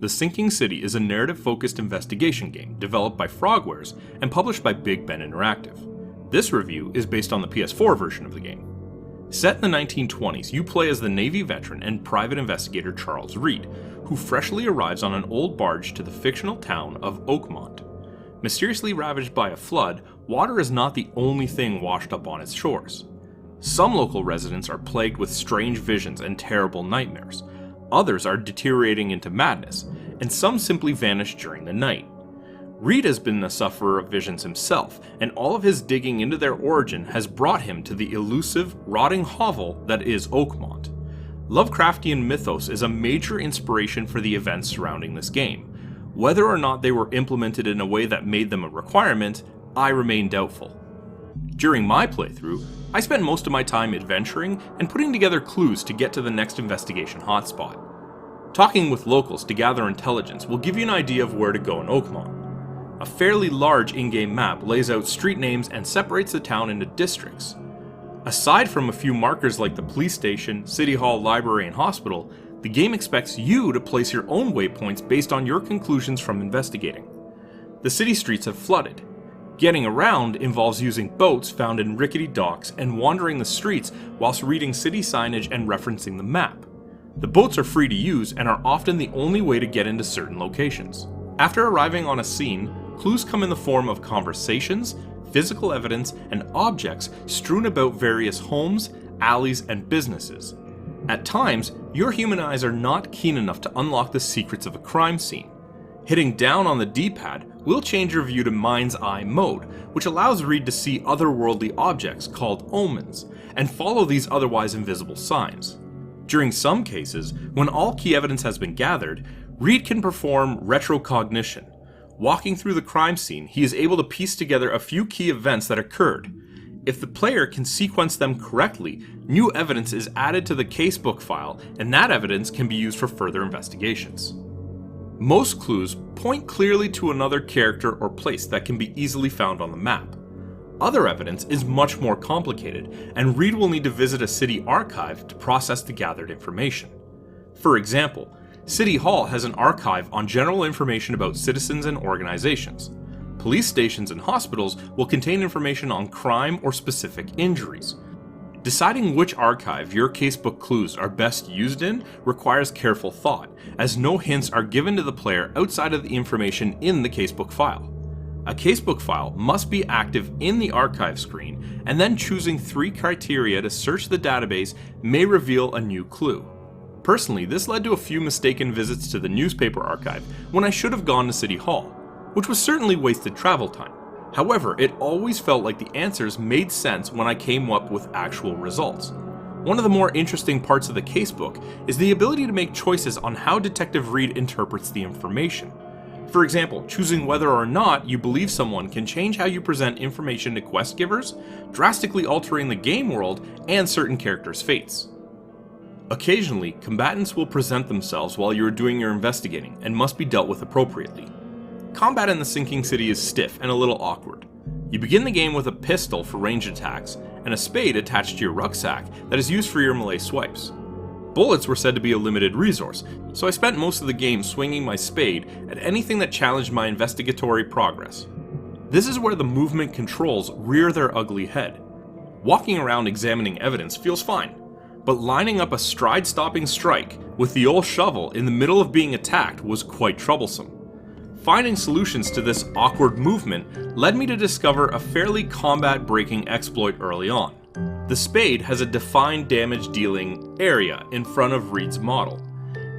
The Sinking City is a narrative-focused investigation game developed by Frogwares and published by Big Ben Interactive. This review is based on the PS4 version of the game. Set in the 1920s, you play as the Navy veteran and private investigator Charles Reed, who freshly arrives on an old barge to the fictional town of Oakmont. Mysteriously ravaged by a flood, water is not the only thing washed up on its shores. Some local residents are plagued with strange visions and terrible nightmares. Others are deteriorating into madness, and some simply vanish during the night. Reed has been a sufferer of visions himself, and all of his digging into their origin has brought him to the elusive, rotting hovel that is Oakmont. Lovecraftian mythos is a major inspiration for the events surrounding this game. Whether or not they were implemented in a way that made them a requirement, I remain doubtful. During my playthrough, I spent most of my time adventuring and putting together clues to get to the next investigation hotspot. Talking with locals to gather intelligence will give you an idea of where to go in Oakmont. A fairly large in-game map lays out street names and separates the town into districts. Aside from a few markers like the police station, city hall, library, and hospital, the game expects you to place your own waypoints based on your conclusions from investigating. The city streets have flooded. Getting around involves using boats found in rickety docks and wandering the streets whilst reading city signage and referencing the map. The boats are free to use and are often the only way to get into certain locations. After arriving on a scene, clues come in the form of conversations, physical evidence, and objects strewn about various homes, alleys, and businesses. At times, your human eyes are not keen enough to unlock the secrets of a crime scene. Hitting down on the D-pad will change your view to Mind's Eye mode, which allows Reed to see otherworldly objects called omens, and follow these otherwise invisible signs. During some cases, when all key evidence has been gathered, Reed can perform retrocognition. Walking through the crime scene, he is able to piece together a few key events that occurred. If the player can sequence them correctly, new evidence is added to the casebook file, and that evidence can be used for further investigations. Most clues point clearly to another character or place that can be easily found on the map. Other evidence is much more complicated, and Reed will need to visit a city archive to process the gathered information. For example, City Hall has an archive on general information about citizens and organizations. Police stations and hospitals will contain information on crime or specific injuries. Deciding which archive your casebook clues are best used in requires careful thought, as no hints are given to the player outside of the information in the casebook file. A casebook file must be active in the archive screen, and then choosing 3 criteria to search the database may reveal a new clue. Personally, this led to a few mistaken visits to the newspaper archive when I should have gone to City Hall, which was certainly wasted travel time. However, it always felt like the answers made sense when I came up with actual results. One of the more interesting parts of the casebook is the ability to make choices on how Detective Reed interprets the information. For example, choosing whether or not you believe someone can change how you present information to quest givers, drastically altering the game world and certain characters' fates. Occasionally, combatants will present themselves while you are doing your investigating and must be dealt with appropriately. Combat in the Sinking City is stiff and a little awkward. You begin the game with a pistol for range attacks and a spade attached to your rucksack that is used for your melee swipes. Bullets were said to be a limited resource, so I spent most of the game swinging my spade at anything that challenged my investigatory progress. This is where the movement controls rear their ugly head. Walking around examining evidence feels fine, but lining up a stride-stopping strike with the old shovel in the middle of being attacked was quite troublesome. Finding solutions to this awkward movement led me to discover a fairly combat-breaking exploit early on. The spade has a defined damage-dealing area in front of Reed's model.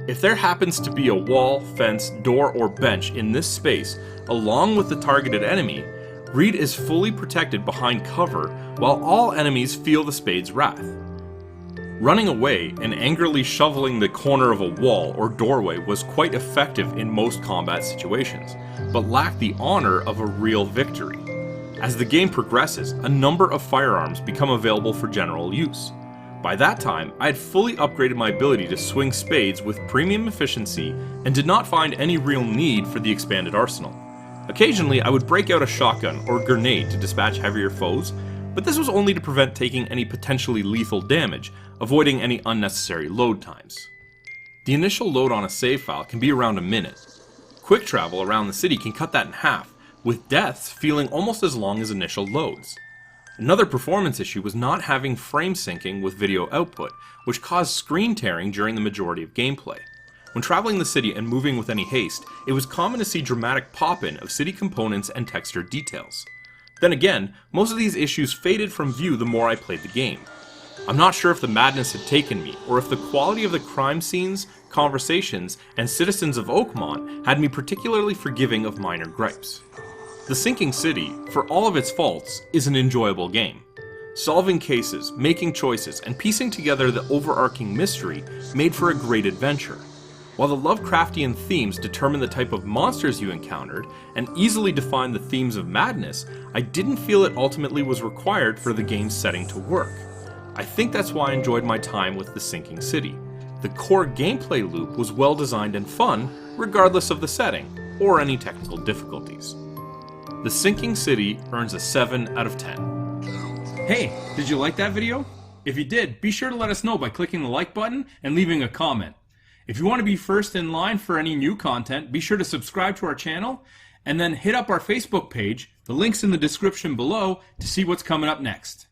If there happens to be a wall, fence, door, or bench in this space, along with the targeted enemy, Reed is fully protected behind cover while all enemies feel the spade's wrath. Running away and angrily shoveling the corner of a wall or doorway was quite effective in most combat situations, but lacked the honor of a real victory. As the game progresses, a number of firearms become available for general use. By that time, I had fully upgraded my ability to swing spades with premium efficiency and did not find any real need for the expanded arsenal. Occasionally, I would break out a shotgun or grenade to dispatch heavier foes, but this was only to prevent taking any potentially lethal damage, avoiding any unnecessary load times. The initial load on a save file can be around a minute. Quick travel around the city can cut that in half, with deaths feeling almost as long as initial loads. Another performance issue was not having frame syncing with video output, which caused screen tearing during the majority of gameplay. When traveling the city and moving with any haste, it was common to see dramatic pop-in of city components and textured details. Then again, most of these issues faded from view the more I played the game. I'm not sure if the madness had taken me, or if the quality of the crime scenes, conversations, and citizens of Oakmont had me particularly forgiving of minor gripes. The Sinking City, for all of its faults, is an enjoyable game. Solving cases, making choices, and piecing together the overarching mystery made for a great adventure. While the Lovecraftian themes determined the type of monsters you encountered, and easily defined the themes of madness, I didn't feel it ultimately was required for the game's setting to work. I think that's why I enjoyed my time with The Sinking City. The core gameplay loop was well designed and fun, regardless of the setting, or any technical difficulties. The Sinking City earns a 7 out of 10. Hey, did you like that video? If you did, be sure to let us know by clicking the like button and leaving a comment. If you want to be first in line for any new content, be sure to subscribe to our channel, and then hit up our Facebook page, the link's in the description below, to see what's coming up next.